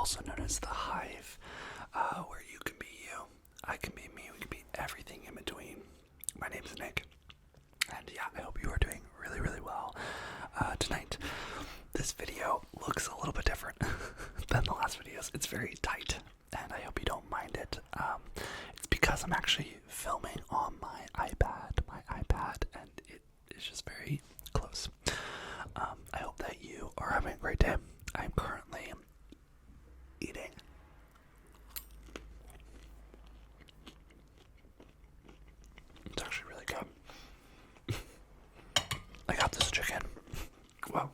also known as the Hive, where you can be you, I can be me, we can be everything in between. My name's Nick, and yeah, I hope you are doing really, really well tonight. This video looks a little bit different than the last videos. It's very tight, and I hope you don't mind it. It's because I'm actually filming on my iPad, and it is just very close. I hope that you are having a great day. I'm currently eating it's actually really good. I got this chicken. Well,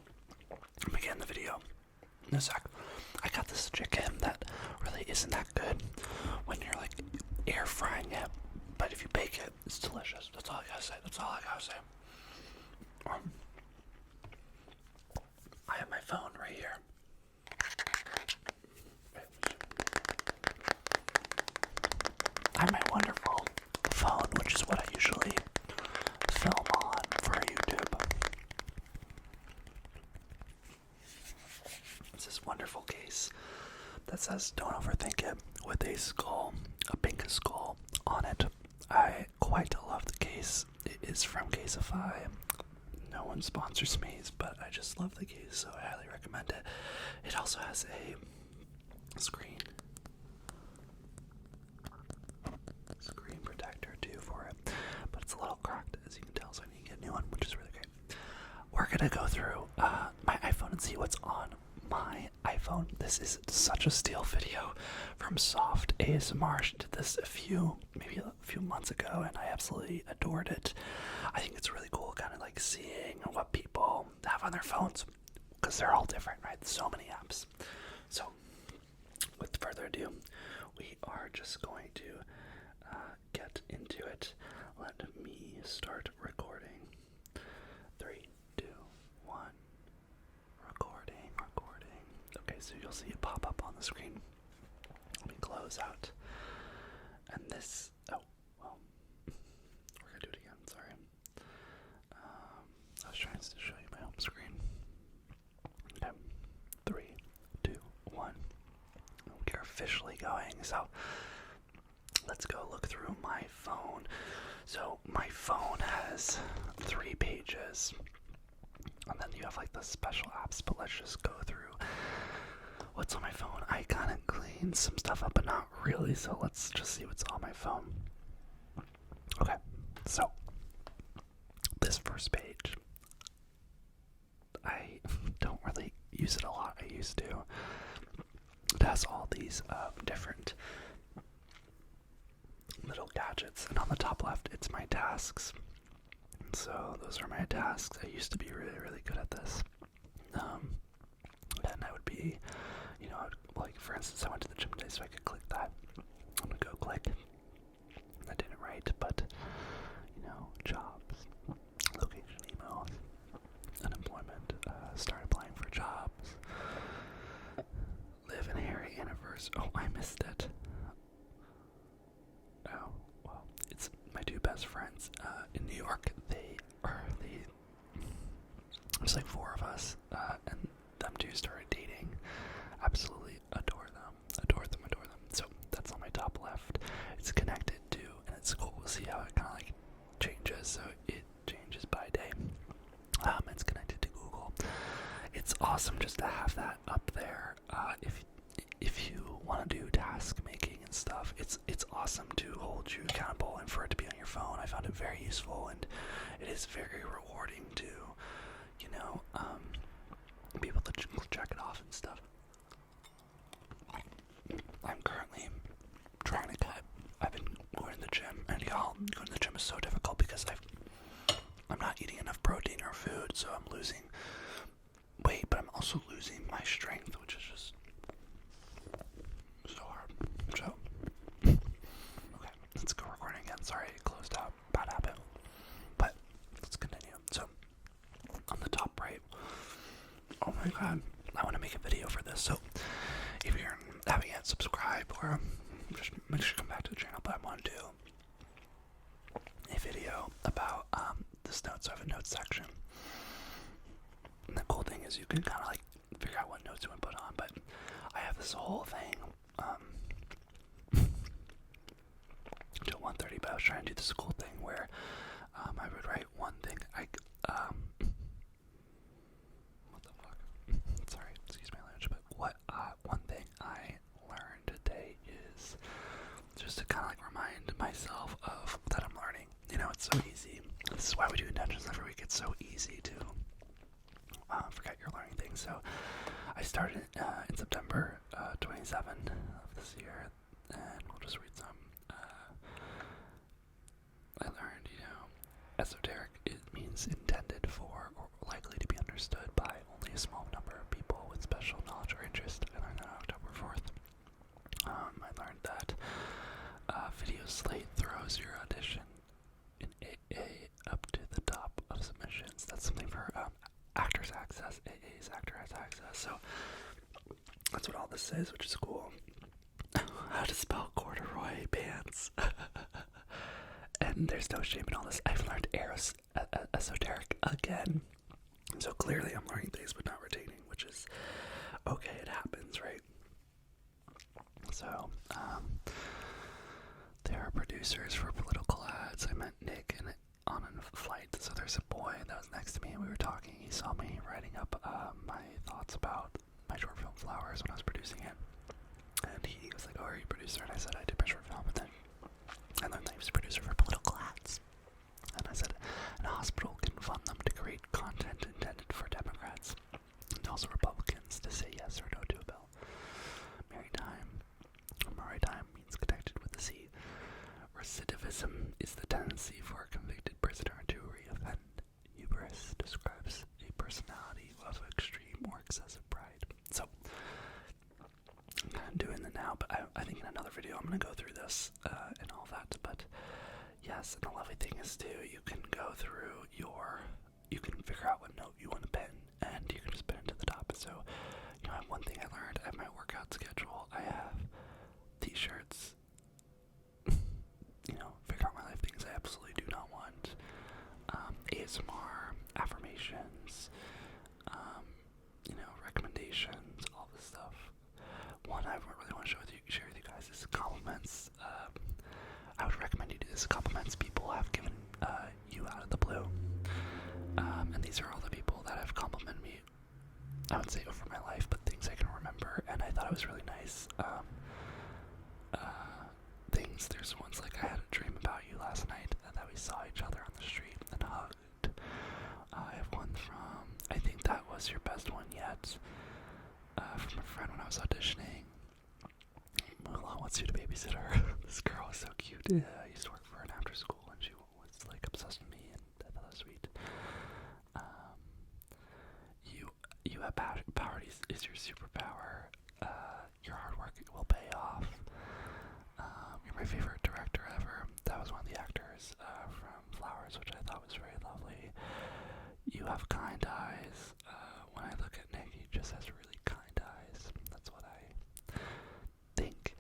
let me get in the video in a sec. I got this chicken that really isn't that good when you're like air frying it, but if you bake it, it's delicious. That's all I gotta say. I have my phone right here. I have my wonderful phone, which is what I usually film on for YouTube. It's this wonderful case that says "Don't overthink it" with a skull, a pink skull on it. I quite love the case. It is from Caseify. No one sponsors me, but I just love the case, so I highly recommend it. It also has a screen protector too for it, but it's a little cracked, as you can tell, so I need to get a new one, which is really great. We're gonna go through my iPhone and see what's on my iPhone. This is such a steal video from Soft ASMR. She did this maybe a few months ago, and I absolutely adored it. I think it's really cool kind of like seeing what people have on their phones, because they're all different, right? So many apps. So with further ado, we are just going to get into it. Let me start recording. 3, 2, 1. Recording. Okay, so you'll see it pop up on the screen. Let me close out. And this, we're gonna do it again, sorry. I was trying to show you my home screen. Okay, 3, 2, 1. We are officially going, so let's go look through my phone. So my phone has 3 pages, and then you have like the special apps, but let's just go through what's on my phone. I kind of cleaned some stuff up, but not really, so let's just see what's on my phone. Okay, so this first page, I don't really use it a lot. I used to. It has all these different little gadgets, and on the top left it's my tasks. So those are my tasks. I used to be really, really good at this. And I would be, like for instance, I went to the gym today, so I could click that. I'm gonna go click. I didn't write, but jobs, location emails, unemployment, start applying for jobs, live in Harry anniversary. Oh, I missed it. Oh, well, it's my 2 best friends in New York. There's like 4 of us, and them 2 started dating. Absolutely adore them. So that's on my top left. It's connected to, and it's cool. We'll see how it kind of like changes. So it changes by day. It's connected to Google. It's awesome just to have that up there. If you want to do task making and stuff, it's awesome to hold you accountable and for it to be on your phone. I found it very useful, and it is very rewarding to be able to check it off and stuff. I'm currently trying to cut. I've been going to the gym, and y'all, going to the gym is so difficult because I'm not eating enough protein or food, so I'm losing weight, but I'm also losing my strength, which is just so hard. So, okay, let's go recording again. Sorry, it closed out. Bad habit. But let's continue. So, on the top right, oh my god, I want to make a video for this. So, if you haven't yet subscribed, or just make sure you come back to the channel, but I want to do a video about this notes. So I have a notes section. And the cool thing is you can kind of like figure out what notes you want to put on, but I have have this whole thing till 1:30, but I was trying to do this cool thing where I would write one thing. What the fuck? Sorry, excuse my language, but one thing I learned today is just to kind of like remind myself of that I'm learning. You know, it's so easy. This is why we do intentions every week. It's so easy to forget you're learning things. So I started in September 27 of this year, and we'll just read some. I learned, esoteric, it means intended for or likely to be understood by only a small number of people with special knowledge or interest. I learned that on October 4th. I learned that Video Slate throws your audition in AA up to the top of submissions. That's something for Actors Access. AA's Actor Has Access. So that's what all this says, which is cool. How to spell corduroy pants. And there's no shame in all this. I've learned esoteric again. So clearly I'm learning things but not retaining, which is okay, it happens, right? So, there are producers for political ads. I met Nick on a flight. So there's a boy that was next to me and we were talking. He saw me writing up my thoughts about my short film Flowers when I was producing it. And he was like, oh, are you a producer? And I said, I did my short film. And then I learned that he was a producer for political ads. And I said, a hospital can fund them to create content intended for Democrats and also Republicans to say yes or no to a bill. Maritime means connected with the sea. Recidivism is the tendency for a convicted prisoner to reoffend. Hubris describes a personality of extreme or excessive pride. So, I'm kind of doing it now, but I think in another video I'm going to go through this and all that. But yes, and the lovely thing is too, you can go through you can figure out what note you want to pin, and you can just pin it to the top. So, I have one thing I learned. I have my workout schedule. I have t-shirts. Figure out my life things I absolutely do not want. ASMR, affirmations, recommendations, all this stuff. One I really want to share with you guys is compliments. I would recommend you do this. Compliments people have given you out of the blue. And these are all the people that have complimented me, I would say over my life, but things I can remember, and I thought it was really nice. Things, there's ones like, I had a dream about you last night, and that we saw each other on the street and hugged. I have one from, I think that was your best one yet, from a friend when I was auditioning. Mulan wants you to babysitter. This girl was so cute. I used to work for her after school, and she was like obsessed with me, and I thought that was sweet. You have power is your superpower. Your hard work will pay off. You're my favorite director ever. That was one of the actors from Flowers, which I thought was very lovely. You have kind eyes. When I look at Nick, he just has really kind eyes. That's what I think.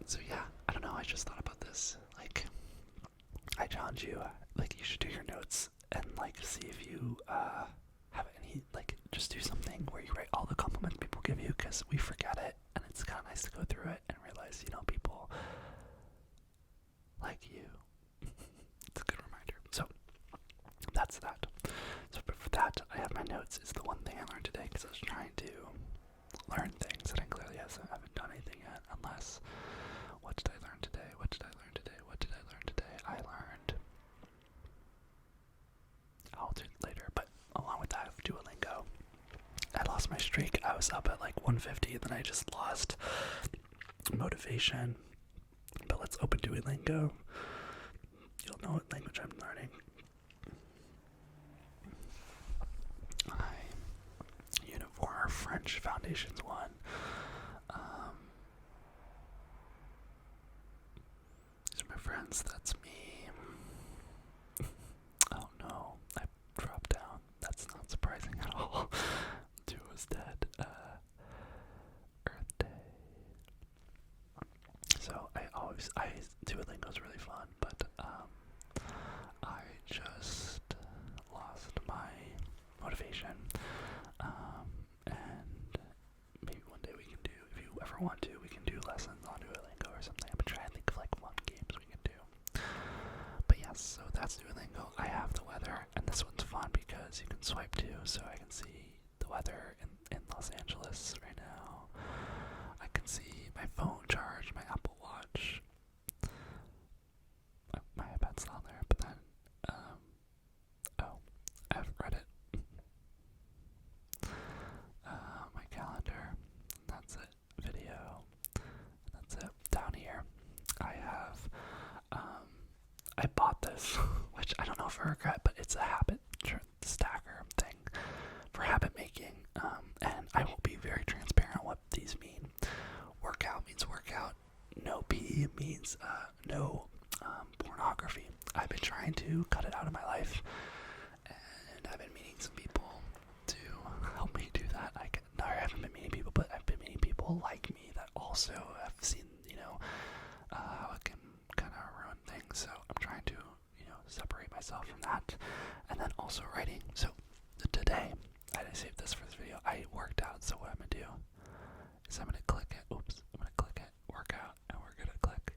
So yeah, I don't know. I just thought about this. Like, I challenge you. You should do your notes and see if you have any. Just do something where you write all the compliments people give you, because we forget it, and it's kind of nice to go through it and realize, people like you. It's a good reminder. So that's that. So for that, I have my notes. Is the one thing I learned today, because I was trying to learn things and I clearly haven't done anything yet. Unless, what did I learn today? What did I learn today? What did I learn today? I learned. I'll do it later. But along with that, I have Duolingo. I lost my streak. I was up at 150, and then I just lost motivation. But let's open Duolingo. You'll know what language I'm learning. Uniform French Foundations 1. These are my friends. That's me. Oh no, I dropped down. That's not surprising at all. Duo's dead. Earth Day. So Duolingo's really fun, but I just lost my motivation, and weather, and this one's fun because you can swipe too, so I can see the weather in Los Angeles right now. I can see my phone charge, my Apple Watch. My iPad's on there, but then, I have Reddit. My calendar. That's it. Video. That's it. Down here, I have, I bought this, which I don't know if I regret, but it's a habit stacker thing for habit making. And I will be very transparent what these mean. Workout means workout. No P means no pornography. I've been trying to cut it out of my life, and I've been meeting some people to help me do that. I haven't been meeting people, but I've been meeting people like me that also have seen, how it can kind of ruin things. So I'm trying to, separate myself from that, and then also writing. So today, I didn't save this for this video. I worked out, so what I'm gonna do is I'm gonna click it. Oops, I'm gonna click it, workout, and we're gonna click.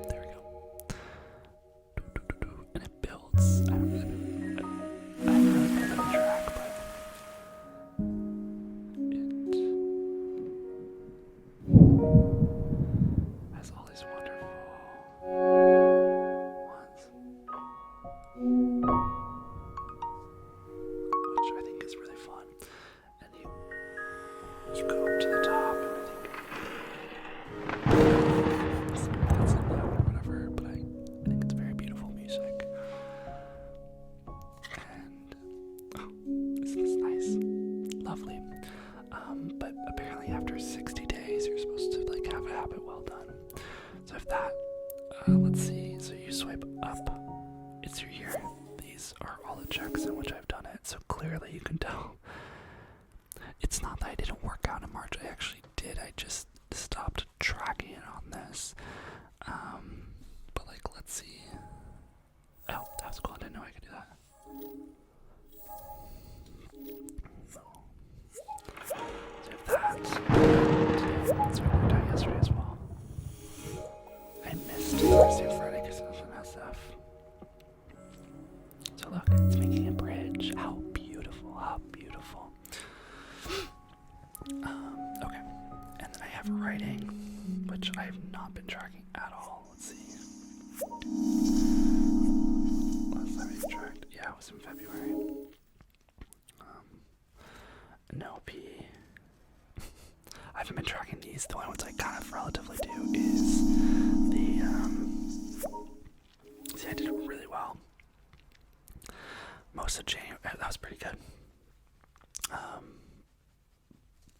There we go. And it builds. I haven't really been on track, but it has all these wonderful ones, which I think is really fun. And you go up to the top, and I think it's loud or whatever, but I think it's very beautiful music. And isn't this nice? Lovely. But apparently after 60 days, you're supposed to have a habit well done. So if that, let's see. So you swipe up, it's your year. These are all the checks in which I've done it. So clearly you can tell. It's not that I didn't work out in March. I actually did. I just stopped tracking it on this. But let's see. Oh, that's cool. I didn't know I could do that. So if that's what I worked out yesterday as well. I missed Thursday and Friday because of SF. So look, it's making a bridge. How beautiful, how beautiful. Okay, and then I have writing, which I have not been tracking at all. Let's see. Last time I tracked, yeah, it was in February. No P. I haven't been tracking these. The only ones I kind of relatively do is the, see, I did it really well. Most of January, that was pretty good.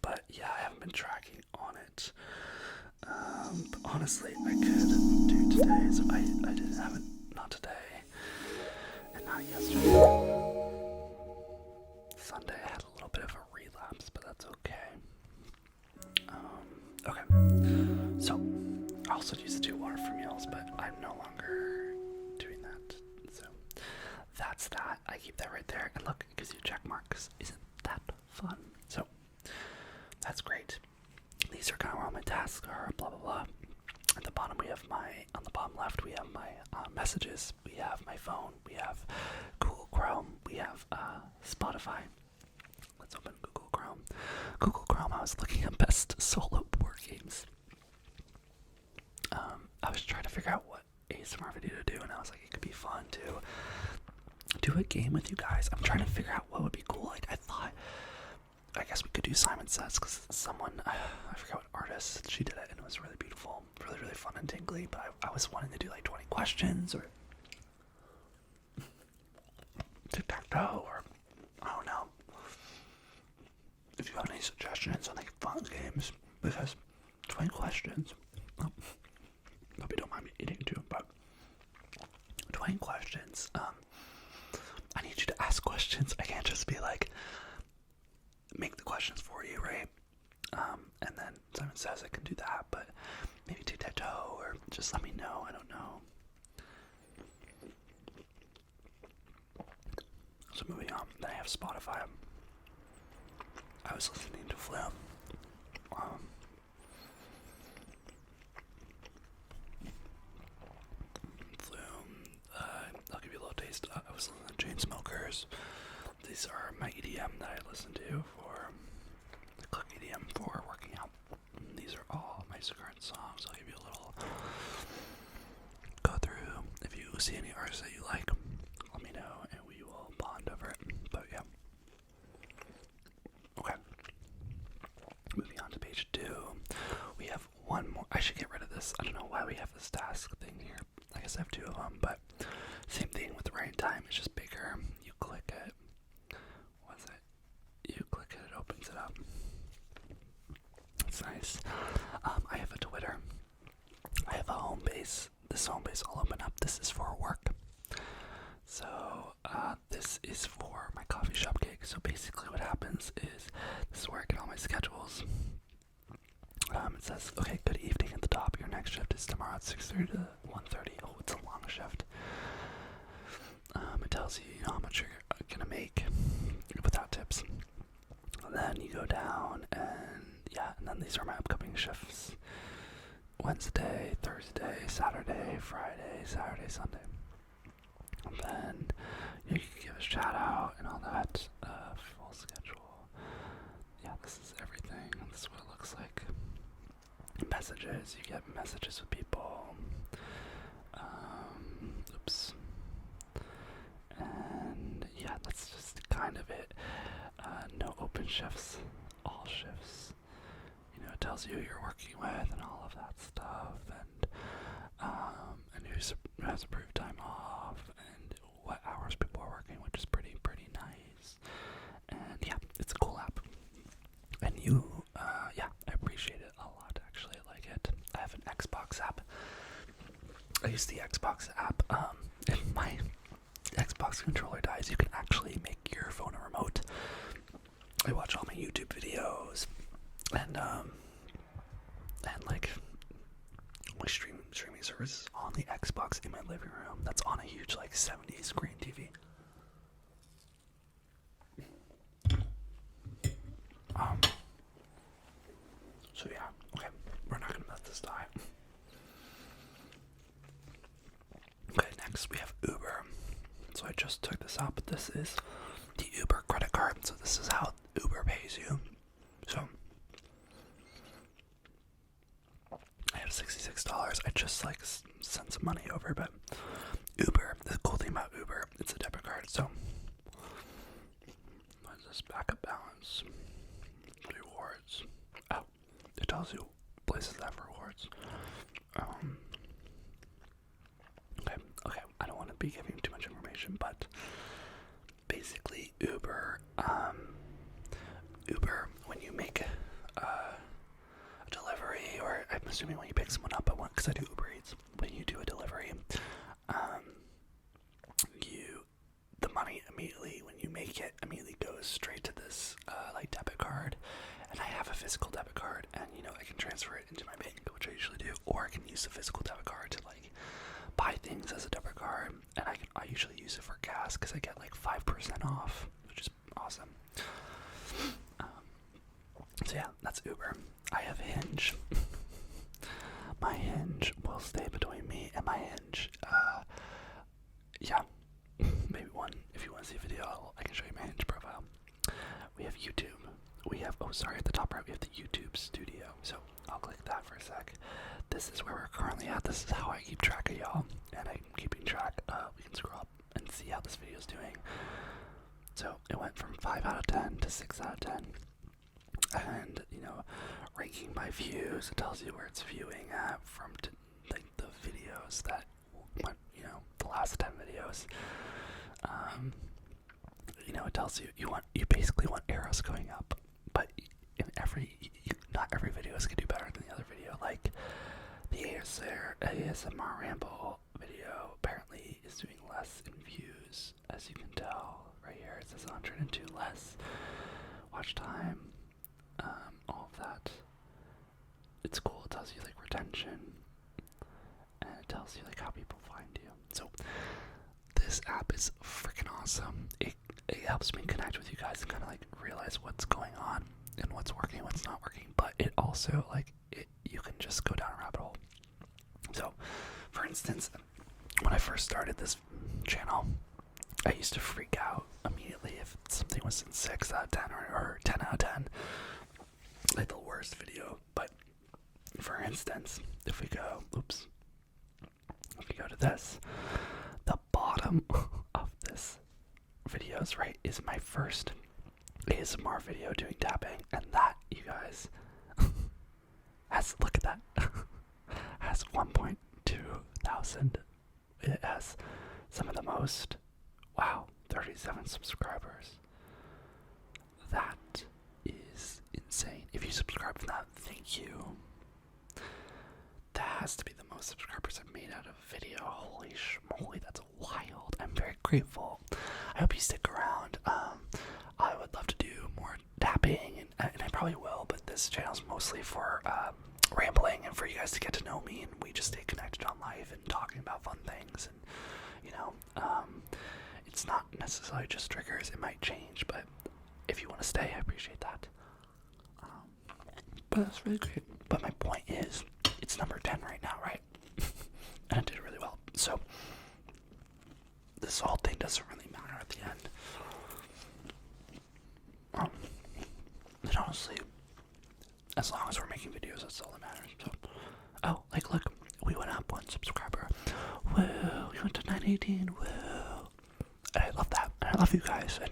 But yeah, I haven't been tracking on it. But honestly, I could do today, so I didn't have it, not today, and not yesterday. Sunday I had a little bit of a relapse, but that's okay. Okay, so I also used to do water for meals, but I'm no longer doing that. So that's that. I keep that right there, and look, it gives you check marks. Isn't that fun? So that's great. These are kind of where all my tasks are. Blah blah blah. At the bottom we have on the bottom left we have my messages. We have my phone. We have Google Chrome. We have Spotify. Let's open Google Chrome. Google Chrome, I was looking at best solo board games. I was trying to figure out what ASMR video to do, and I was like, it could be fun to do a game with you guys. I'm trying to figure out what would be cool. I guess we could do Simon Says, because someone, I forgot what artist, she did it, and it was really beautiful, really, really fun and tingly, but I was wanting to do 20 questions, or tic-tac-toe, or I don't know. If you have any suggestions on fun games, because 20 questions, hope you don't mind me eating too, but 20 questions, I need you to ask questions. I can't just be make the questions for you, right? And then Simon Says I can do that, but maybe tic-tac-toe, or just let me know, I don't know. So moving on, then I have Spotify. I was listening to Flume. Flume, based. I was listening to Chainsmokers. These are my EDM that I listen to for click EDM for working out. These are all my current songs. I'll give you a little go through. If you see any artists that you like, let me know and we will bond over it. But yeah. Okay. Moving on to page 2. We have one more. I should get rid of this. I don't know why we have this task thing here. I guess I have 2 of them, but same thing with the writing time. It's just bigger. You click it. What's it? You click it, it opens it up. It's nice. I have a Twitter. I have a home base. This home base I'll open up. This is for work. So this is for my coffee shop gig. So basically what happens is this is where I get all my schedules. It says, okay, good evening at the top. Your next shift is tomorrow at 6:30 to 1:30. Oh, it's a long shift. It tells you, how much you're gonna make without tips. And then you go down and then these are my upcoming shifts. Wednesday, Thursday, Saturday, Friday, Saturday, Sunday. And then you can give a shout out and all that. Full schedule. Yeah, this is everything. This is what it looks like. Messages. You get messages with people. Oops. And yeah, that's just kind of it. No open shifts. All shifts. It tells you who you're working with and all of that stuff, and who has approved time off, and what hours people are working, which is pretty nice. And yeah, it's a cool app. And I appreciate it a lot. Actually, I like it. I have an Xbox app. I use the Xbox app. If my Xbox controller dies, you can actually make your phone a remote. I watch all my YouTube videos and like my streaming services on the Xbox in my living room. That's on a huge 70 screen TV. So yeah, okay, we're not gonna let this die. Okay, next we have Uber. So I just took this out, but this is the Uber credit card. So this is how Uber pays you. So I have $66. I just sent some money over, but Uber, the cool thing about Uber, it's a debit card. So what's this backup balance? Rewards. Oh, it tells you places that have rewards. Okay. I don't want to be giving too much information, but basically Uber, when you make a delivery, or I'm assuming when you pick someone up, because I do Uber Eats, when you do a delivery, the money immediately, when you make it, immediately goes straight to this debit card. And I have a physical debit card, and I can transfer it into my bank, which I usually do, or I can use the physical debit card to buy things as a debit card, and I usually use it for gas because I get 5% off, which is awesome. So yeah, that's Uber. I have Hinge. My Hinge will stay between me and my Hinge. Yeah, maybe if you want to see a video, I can show you my Hinge profile. We have YouTube. We have, at the top right, we have the YouTube studio. So I'll click that for a sec. This is where we're currently at. This is how I keep track of y'all, and I'm keeping track. We can scroll up and see how this video is doing. So it went from 5 out of 10 to 6 out of 10. And, ranking by views, it tells you where it's viewing at from the videos that went, the last 10 videos. It tells you you basically want arrows going up, but in not every video is gonna do better than the other video. Like the ASMR ramble video apparently is doing less in views, as you can tell right here. It says 102 less watch time, all of that. It's cool. It tells you retention, and it tells you how people find you. So this app is freaking awesome. It helps me connect with you guys and kind of realize what's going on and what's working, what's not working. But it also you can just go down a rabbit hole. So, for instance, when I first started this channel, I used to freak out immediately if something was in 6 out of 10 or 10 out of 10. Like the worst video. But for instance, if we go to this, the bottom of this videos, right, is my first ASMR video doing tapping, and that, you guys, look at that, has 1.2 thousand. It has some of the most, wow, 37 subscribers. That is insane. If you subscribe to that, thank you. That has to be the most subscribers I've made out of a video. Holy schmoly, that's wild. I'm very grateful. I hope you stick around. I would love to do more tapping, and I probably will, but this channel's mostly for rambling and for you guys to get to know me, and we just stay connected on life and talking about fun things, and it's not necessarily just triggers. It might change, but if you want to stay, I appreciate that. But that's really great. But my point is, it's number 10 right now, right? And it did really well. So this whole thing doesn't really matter at the end. And honestly, as long as we're making videos, that's all that matters. So, oh, like, look, we went up 1 subscriber. Woo! We went to 918. Woo! And I love that. And I love you guys. And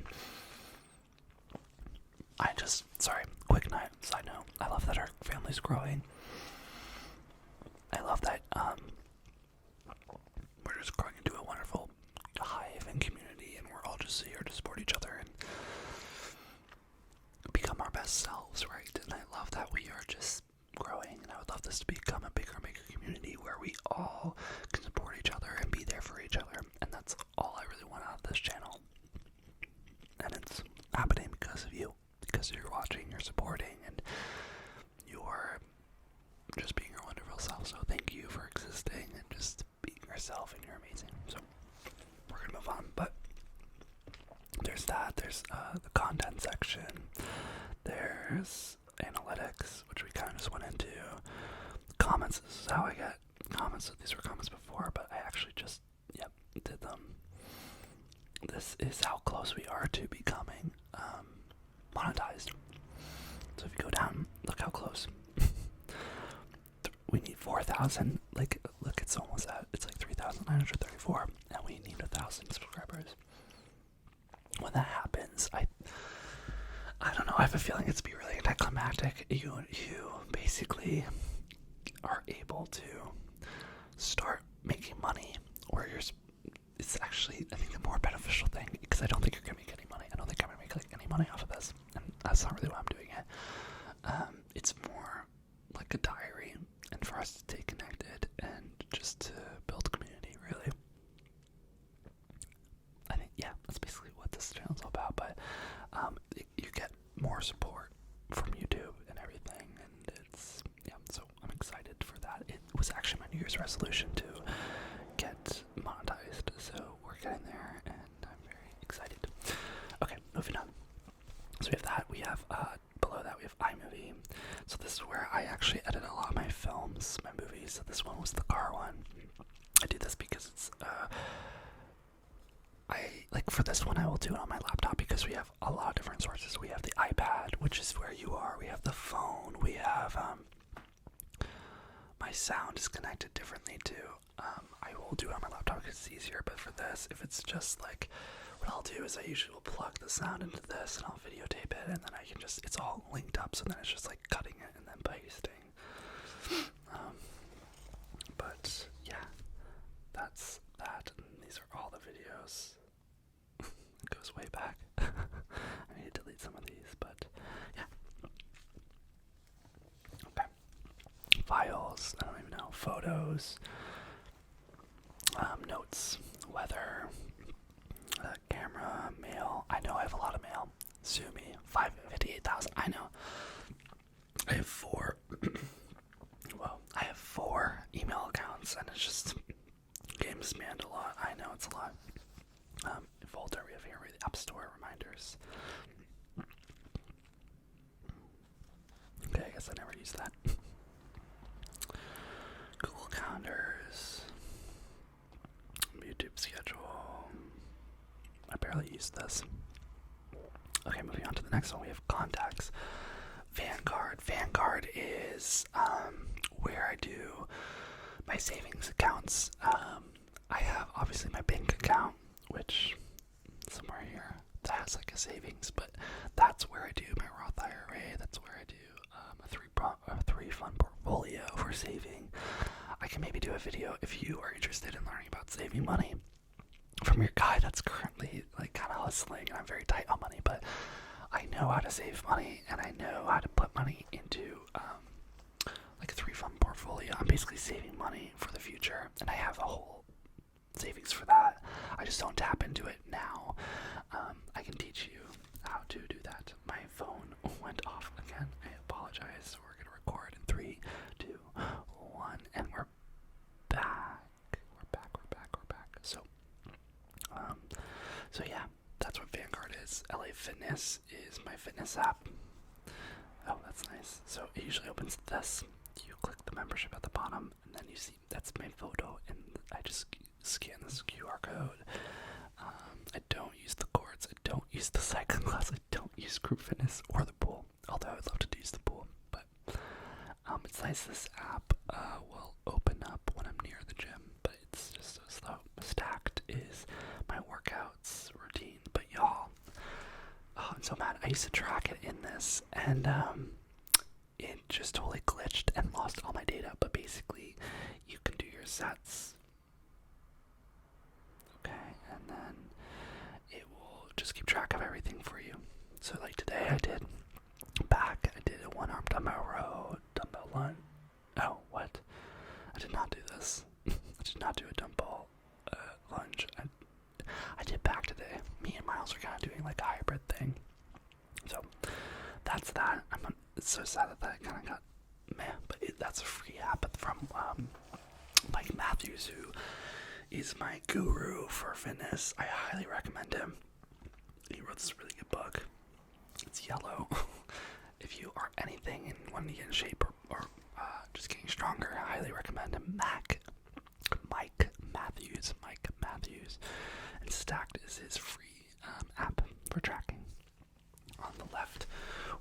quick side note. I love that our family's growing. I love that we're just growing into a wonderful hive and community, and we're all just here to support each other and become our best selves, right? And I love that we are just growing, and I would love this to become a bigger and bigger community where we all can support each other and be there for each other, and that's all I really want out of this channel. And it's happening because of you, because you're watching, you're supporting, and you're just being your wonderful self. So thank you for existing and just being yourself, and you're amazing. So we're gonna move on, but there's that. There's the content section. There's analytics, which we kind of just went into. Comments. This is how I get comments. These were comments before, but I actually just did them. This is how close we are to becoming monetized. So if you go down, look how close. We need 4,000. Like, look, it's almost at. It's like 3,934, and we need 1,000 subscribers. When that happens, I don't know. I have a feeling it's be really anticlimactic. You basically are able to start making money, or it's actually, I think, the more beneficial thing, because I don't think you're gonna make any money. I don't think I'm gonna make any money off of this, and that's not really why I'm doing it. It's more like a diary, and for us to stay connected and just to build community, really. I think, that's basically what this channel's all about. But you get more support from YouTube and everything, and it's so I'm excited for that. It was actually my New Year's resolution to get monetized, so we're getting there, and I'm very excited. Okay, moving on. So we have that. We have below that we have iMovie. So this is where I actually edit a lot of my films, my movies. So this one was the car one. I do this because it's for this one I will do it on my laptop, because we have a lot of different sources. We have the iPad, which is where you are. We have the phone. We have my sound is connected differently too. I will do it on my laptop because it's easier, but for this, if it's just like, what I'll do is I usually will plug the sound into this and I'll videotape it, and then I can just, it's all linked up, so then it's just like cutting it and then pasting. But yeah, that's that, and these are all the videos. It goes way back. I need to delete some of these, but yeah. Okay. Files, I don't even know, photos, notes, weather, camera, mail. I know I have a lot of mail. Sue me. 58,000. I know. I have 4. Well, I have 4 email accounts, and it's just game spanned a lot. I know it's a lot. Folder we have here, the App Store reminders. Okay, I guess I never used that. Google Calendars, YouTube schedule, rarely use this. Okay, moving on to the next one, we have contacts. Vanguard. Vanguard is where I do my savings accounts. I have obviously my bank account, which somewhere here that has like a savings, but that's where I do my Roth IRA. That's where I do a three fund portfolio for saving. I can maybe do a video if you are interested in learning about saving money from your guy that's currently like kind of hustling, and I'm very tight on money, but I know how to save money and I know how to put money into like a three fund portfolio. I'm basically saving money for the future, and I have a whole savings for that. I just don't tap into it now. I can teach you how to do that. My phone went off again. I apologize. We're gonna record in 3, 2, 1, and we're back. We're back. So yeah, that's what Vanguard is. LA Fitness is my fitness app. Oh, that's nice. So it usually opens this. You click the membership at the bottom, and then you see that's my photo, and I just scan this QR code. I don't use the courts. I don't use the cycling class. I don't use group fitness or the pool, although I'd love to use the pool. But it's nice. This app will open up when I'm near the gym, but it's just so slow. Stacked is my workouts routine. But y'all, I'm so mad. I used to track it in this, and it just totally glitched and lost all my data. But basically, you can do your sets. Okay, and then it will just keep track of everything for you. So like today I did back, I did a 1-arm dumbbell row, dumbbell lunge. Oh, what? I did not do this. I did not do a dumbbell lunge. I did back today. Me and Miles are kind of doing like a hybrid thing. So that's that. It's so sad that kind of got meh, but that's a free app from Mike Matthews, who is my guru for fitness. I highly recommend him. He wrote this really good book. It's yellow. If you are anything and want to get in shape or just getting stronger, I highly recommend him. Mike Matthews. And Stacked is his free app for tracking. On the left,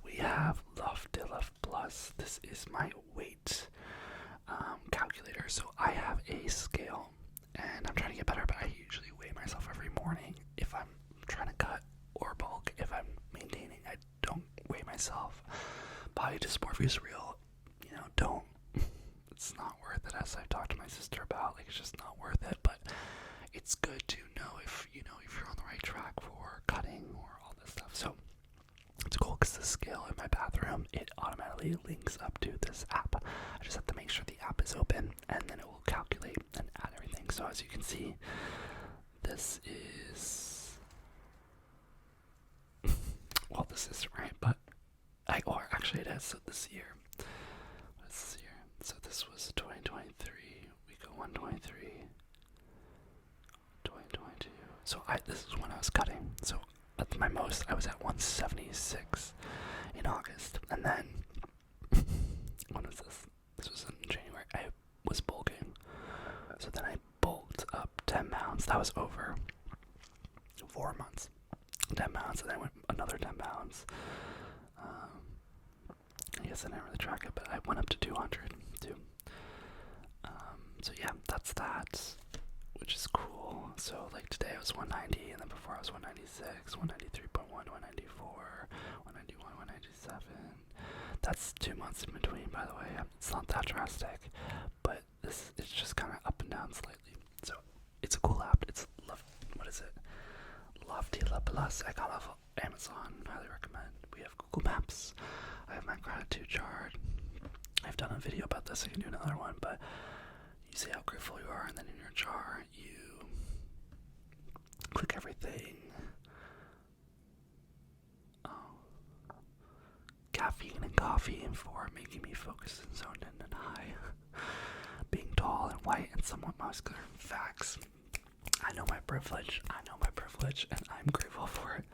we have Love Plus. This is my weight calculator. So I have a scale, and I'm trying to get better, but I usually weigh myself every morning if I'm trying to cut or bulk. If I'm maintaining, I don't weigh myself. Body dysmorphia is real. Don't. It's not worth it, as I've talked to my sister about. Like, it's just not worth it. But it's good to know if you're on the right track for cutting or all this stuff. So it's cool because the scale in my bathroom, it automatically links up to this app. I just have to make sure the app is open, and then it will calculate and add everything. So as you can see, this is well, this isn't right, but actually it is. So this year, what's this year? So this was 2023. We go 123, 2022. So this is when I was cutting. So at my most, I was at 176 in August, and then when was this? This was in January. I was bulking, so then I bulked up 10 pounds. That was over 4 months. 10 pounds, and then I went another 10 pounds. I guess I didn't really track it, but I went up to 200 too. So yeah, that's that, which is cool. So like today I was 190, and then before I was 196, 193.1, 194, 191, 197. That's 2 months in between, by the way. It's not that drastic, but it's just kind of up and down slightly. So it's a cool app. It's what is it? Love Plus. I got off of Amazon. Highly recommend. We have Google Maps. I have my gratitude jar. I've done a video about this. I can do another one, but you say how grateful you are, and then in your jar you click everything. Caffeine and coffee, and for making me focused and zoned in and high. Being tall and white and somewhat muscular. Facts. I know my privilege, and I'm grateful for it.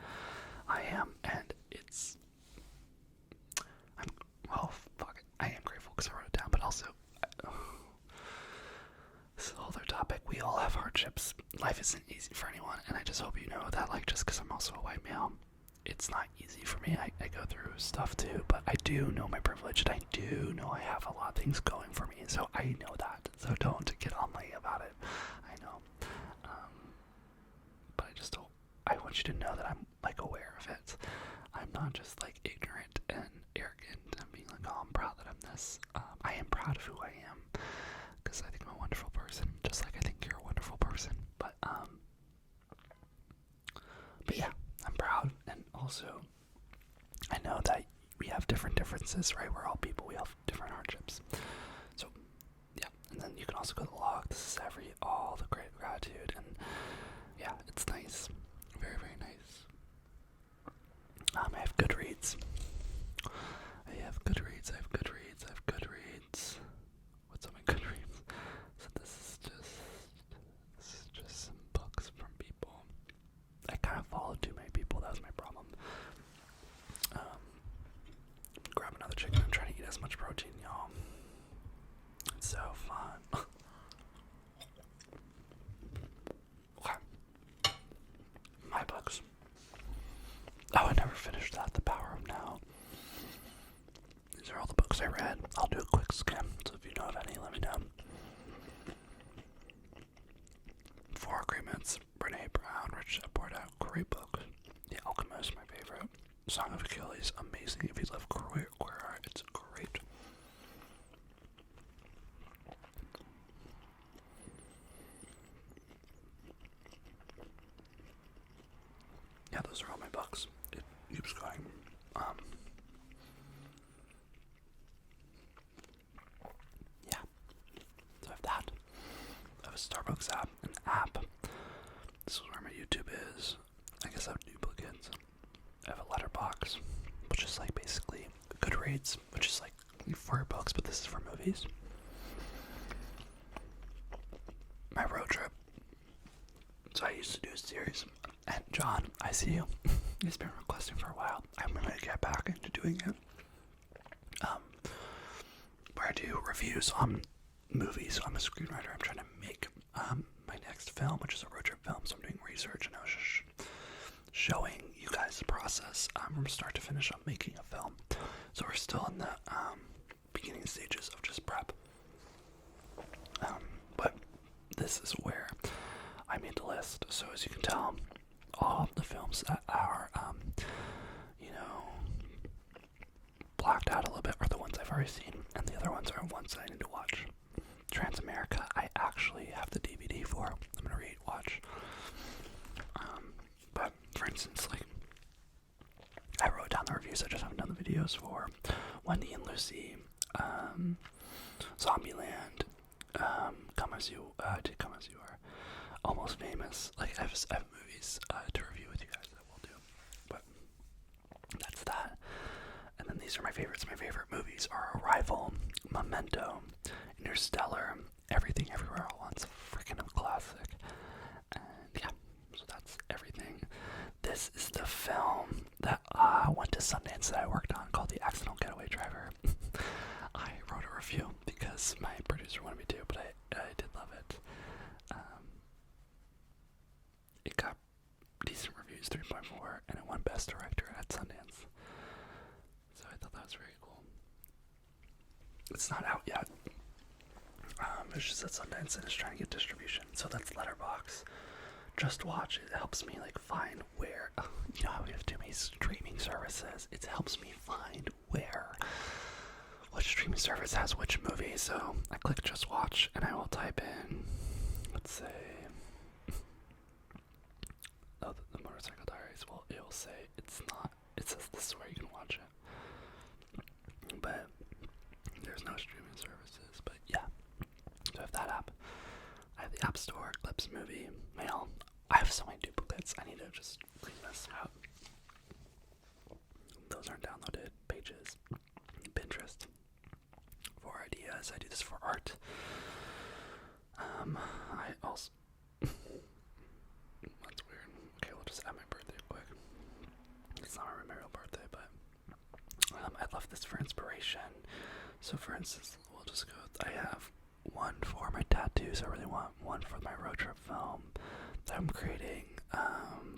I am, and I am grateful because I wrote it down, but also, this is a whole other topic. We all have hardships. life isn't easy for anyone, and I just hope you know that, like, just because I'm also a white male, it's not easy for me. I go through stuff too, but I do know my privilege, and I do know I have a lot of things going for me, so I know that, so don't get on me about it. I know, but I want you to know that I'm, like, aware of it. I'm not just, like, ignorant and arrogant and being like, oh, I'm proud that I'm this. I am proud of who I am, because I think I'm a wonderful person, just like I think you're a wonderful person. But yeah, I'm proud, and also I know that we have different differences, right? We're all people, we have different hardships. So yeah, and then you can also go to the log. This is all the great gratitude, and yeah, it's nice, very, very nice. I have Goodreads. I have Goodreads. What's on my Goodreads? So this is just some books from people. I kind of followed too many people. That was my problem. Grab another chicken. I'm trying to eat as much protein, y'all. It's so fun. Okay. My books. Oh, I never finished that. The Power of Now. These are all the books I read. I'll do a quick skim, so if you know of any, let me know. Four Agreements, Brene Brown, Rich Dad Poor Dad, great book. The Alchemist, my favorite. Song of Achilles, amazing. If you love queer art, it's great. Yeah, those are all my books. It keeps going. Yeah. So I have that. I have a Starbucks app, an app. This is where my YouTube is. I guess I have duplicates. I have a letterbox, which is like basically Goodreads, which is like for books, but this is for movies. My road trip. So I used to do a series. And John, I see you. He's been requesting for a while. I'm gonna get back into doing it. Where I do reviews on movies. I'm a screenwriter. I'm trying to make my next film, which is a road trip film. So I'm doing research, and I was just showing you guys the process from start to finish on making a film. So we're still in the beginning stages of just prep. But this is where I made the list. So as you can tell, all of the films that are, blacked out a little bit are the ones I've already seen, and the other ones are ones that I need to watch. Transamerica, I actually have the DVD for. I'm gonna watch. But for instance, like, I wrote down the reviews. I just haven't done the videos for Wendy and Lucy, Zombieland, Come As You Are, Almost Famous. Like, I have movies to review with you guys that we'll do. But that's that. And then these are my favorites. My favorite movies are Arrival, Memento, Interstellar, Everything Everywhere All at Once, freaking classic. And yeah, so that's everything. This is the film that went to Sundance that I worked on, called The Accidental Getaway Driver. I wrote a review because my producer wanted me to, but I did love it. It got decent reviews, 3.4, and it won Best Director at Sundance. So I thought that was very cool. It's not out yet. It's just at Sundance and it's trying to get distribution. So that's Letterboxd. Just Watch. It helps me like find where. You know how we have too many streaming services. It helps me find which streaming service has which movie. So I click Just Watch and I will type in, let's say, the Motorcycle Diaries. Well, it will say it's not. It says this is where you can watch it, but there's no streaming services. But yeah, so I have that app. I have the App Store, Clips, Movie, Mail. I have so many duplicates. I need to just clean this out. Those aren't downloaded. Pages, Pinterest for ideas. I do this for art. I also. That's weird. Okay, we'll just add my birthday quick. It's not my real birthday, but I love this for inspiration. So, for instance, we'll just go. I have one for my tattoos. I really want one for my road trip film. I'm creating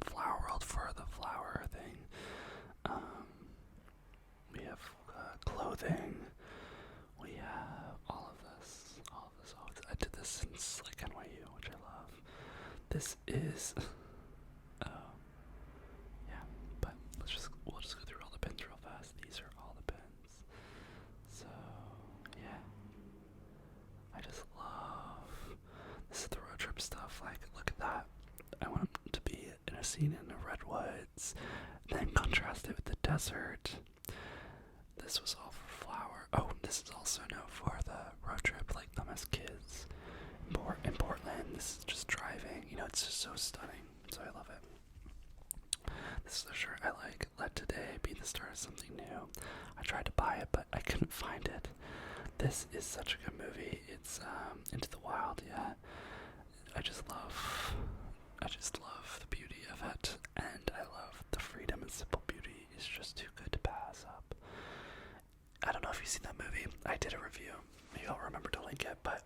flower world for the flower thing. We have clothing. We have all of this. I did this since like NYU, which I love. This is yeah, but we'll just go through all the pins real fast. These are all the pins. So yeah, I just love this is the road trip stuff. Like, look at that. I want him to be in a scene in the redwoods, then contrast it with the desert. This was all for flower. Oh, this is also for the road trip, like them as kids. In Portland, this is just driving. You know, it's just so stunning. So I love it. This is the shirt I like. Let today be the start of something new. I tried to buy it, but I couldn't find it. This is such a good movie. It's Into the Wild, yeah. I just love the beauty of it, and I love the freedom and simple beauty. It's just too good to pass up. I don't know if you've seen that movie. I did a review. Maybe I'll remember to link it, but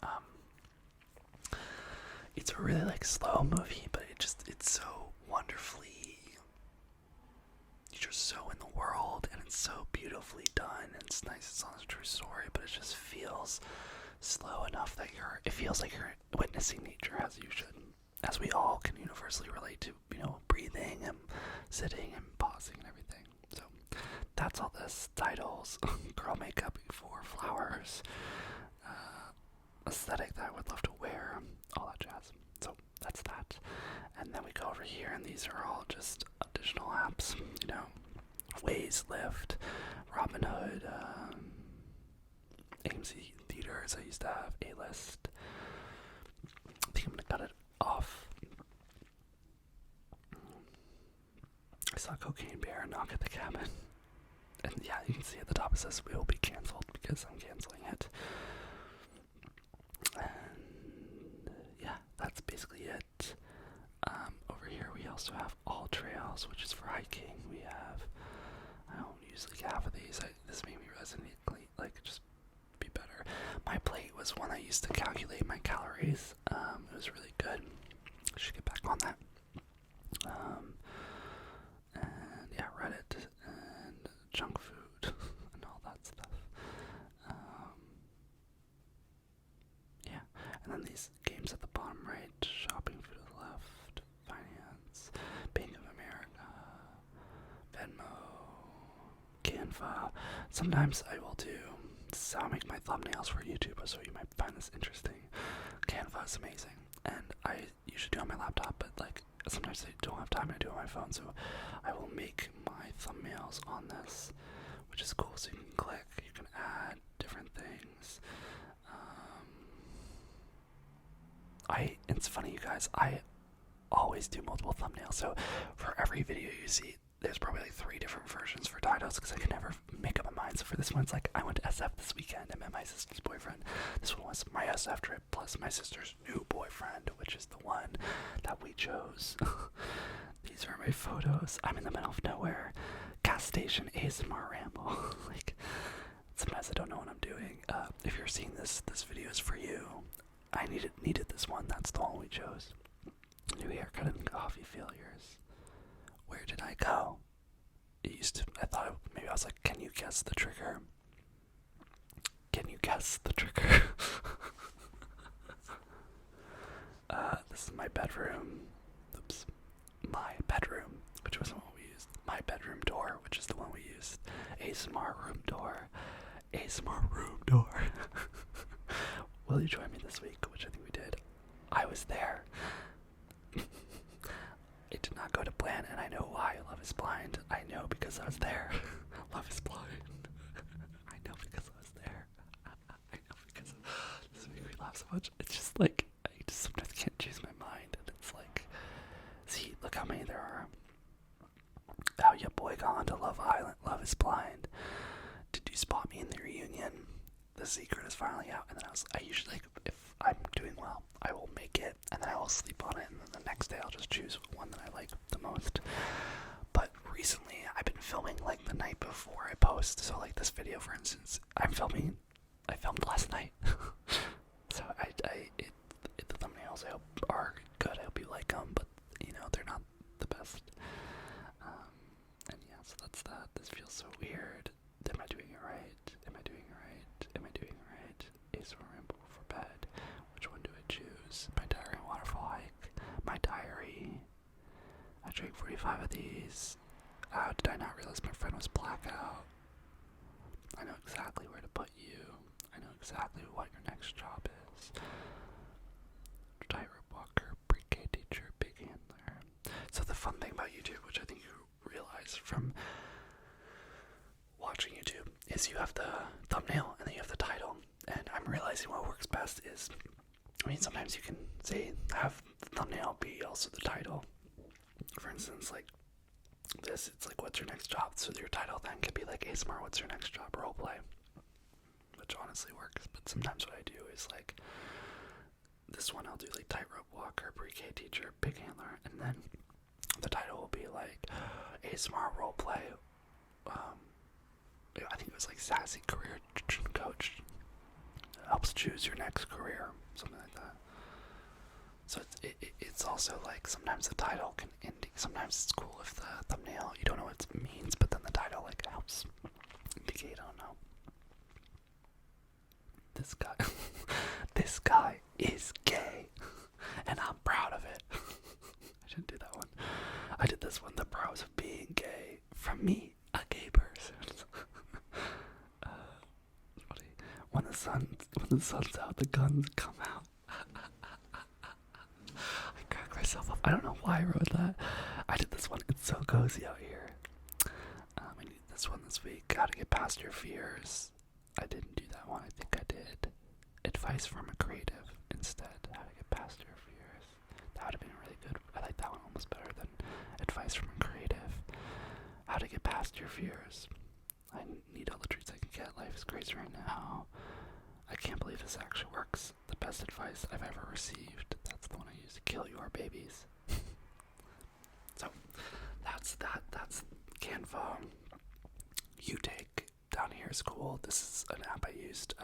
it's a really like slow movie, but it's so wonderfully, you're just so in the world, and it's so beautifully done, and it's nice. It's not a true story, but it just feels slow enough that it feels like you're witnessing nature as you should, as we all can universally relate to, you know, breathing and sitting and pausing and everything. So that's all this. Titles, girl makeup before flowers, aesthetic that I would love to wear, all that jazz. So that's that. And then we go over here, and these are all just additional apps, you know, Waze, Lyft, Robinhood, AMC Theaters. I used to have A-List. I think I'm gonna cut it off. I saw Cocaine Bear knock at the cabin. And yeah, you can see at the top it says we will be canceled because I'm canceling it. And yeah, that's basically it. Over here we also have All Trails, which is for hiking. We have, I don't use like half of these. This made me resonate, like just be better. My plate was one I used to calculate my calories. It was really good. I should get back on that. And yeah, Reddit and junk food and all that stuff. Yeah, and then these games at the bottom right, shopping food at the left, finance, Bank of America, Venmo, Canva. Sometimes I will do, this is how I make my thumbnails for YouTube, so you might find this interesting. Canva is amazing, and I usually do it on my laptop, but like sometimes I don't have time to do it on my phone, so I will make my thumbnails on this, which is cool. So you can click, you can add different things. It's funny, you guys, I always do multiple thumbnails, so for every video you see, there's probably like 3 different versions for titles, because I can never make up my mind. So for this one, it's like, I went to SF this weekend, I met my sister's boyfriend. This one was my SF trip plus my sister's new boyfriend, which is the one that we chose. These are my photos. I'm in the middle of nowhere. Gas station, asmrramble. Like, sometimes I don't know what I'm doing. If you're seeing this video is for you. I needed this one. That's the one we chose. New haircut and coffee failures. Where did I go? I thought maybe I was like, can you guess the trigger? Can you guess the trigger? This is my bedroom. Oops. My bedroom, which wasn't what we used. My bedroom door, which is the one we used. ASMR room door. ASMR room door. Will you join me this week? Which I think we did. I was there. It did not go to plan, and I know why. Love is blind. I know because I was there. Love is blind. I know because I was there. I know because this makes me laugh so much. It's just like, I just sometimes can't choose my mind, and it's like, see, look how many there are. Oh, your boy got onto Love Island. Love is blind. Did you spot me in the reunion? The secret is finally out. And then I usually, like, if I'm doing well, I will make it, and then I will sleep on it, and then the next day I'll just choose one that I like the most. But recently, I've been filming, like, the night before I post. So, like, this video, for instance, I filmed last night. So, the thumbnails, I hope, are good. I hope you like them, but you know, they're not the best. And yeah, so that's that. This feels so weird. Am I doing it right? Am I doing it right? Am I doing it right? asmrramble for bed. Which one do I choose? My diary and waterfall hike. My diary. I drank 45 of these. How did I not realize my friend was blackout? I know exactly where to put you. I know exactly what your next job is. Tightrope walker, pre-K teacher, big handler. So the fun thing about YouTube, which I think you realize from watching YouTube, is you have the thumbnail and then you have the title. And I'm realizing what works best is, I mean, sometimes you can say, have the thumbnail be also the title. For instance, like this, it's like, what's your next job? So your title then could be like, asmr, what's your next job? Roleplay. Which honestly works, but sometimes what I do is like, this one I'll do like tightrope walker, pre-K teacher, big handler, and then the title will be like, asmr roleplay, I think it was like sassy career coach, helps choose your next career, something like that. So it's also like, sometimes the title can indicate, sometimes it's cool if the thumbnail, you don't know what it means, but then the title like helps indicate, I don't know. This guy, this guy is gay, and I'm proud of it. I shouldn't do that one. I did this one, the pros of being gay, from me, a gay person. Funny. When the sun's out, the guns come out. I crack myself up. I don't know why I wrote that. I did this one. It's so cozy out here. I need this one this week. How to get past your fears. I didn't do that one. I think I did. Advice from a creative instead. How to get past your fears. That would have been really good. I like that one almost better than advice from a creative. How to get past your fears. I need all the treats I can get. Life is crazy right now. I can't believe this actually works. The best advice I've ever received. That's the one I used to kill your babies. So that's that. That's Canva. You take down here is cool. This is an app I used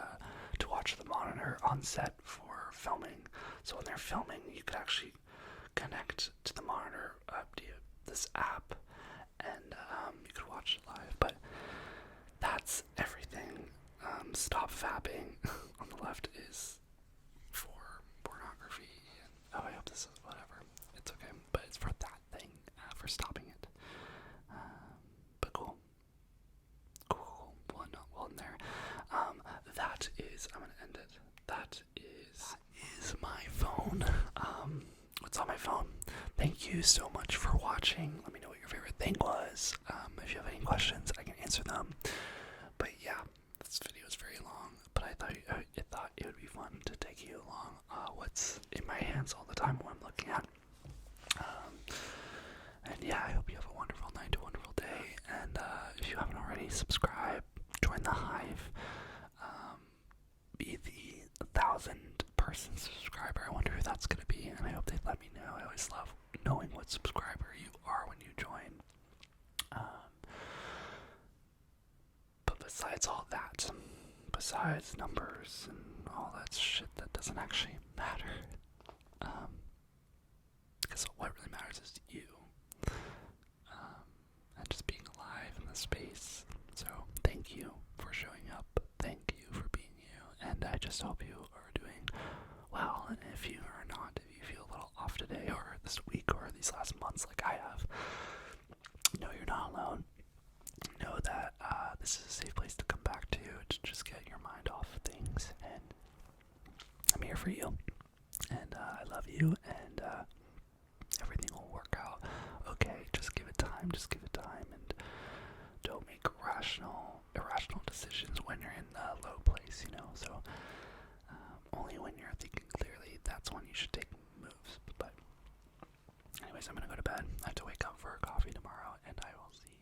to watch the monitor on set for filming. So when they're filming, you could actually connect to the monitor via this app, and you could watch it live. But that's everything. Stop fapping on the left is for pornography. And, oh, I hope this is whatever. It's okay, but it's for that thing, for stopping it. But cool. Well in there. That is, I'm gonna end it. That is my phone. What's on my phone? Thank you so much for watching. Let me know what your favorite thing was. If you have any questions, I can answer them. But yeah, this video is very long, but I thought it would be fun to take you along what's in my hands all the time, what I'm looking at. And yeah, I hope you have a wonderful night, a wonderful day, and if you haven't already, subscribe, join the hive, be the 1,000-person subscriber. I wonder who that's going to be, and I hope they let me know. I always love knowing what subscriber you are when you join. But besides all that, besides numbers and all that shit that doesn't actually matter, because what really matters is you, and just being alive in this space. So thank you for showing up, thank you for being you, and I just hope you are doing well. And if you are not, if you feel a little off today or this week or these last months like I have, know you're not alone. Know that this is a safe place to come back to just get your mind off of things, and I'm here for you, and I love you, and everything will work out okay. Just give it time, and don't make irrational decisions when you're in the low place, you know. So only when you're thinking clearly, that's when you should take moves. But anyways, I'm gonna go to bed. I have to wake up for coffee tomorrow, and I will see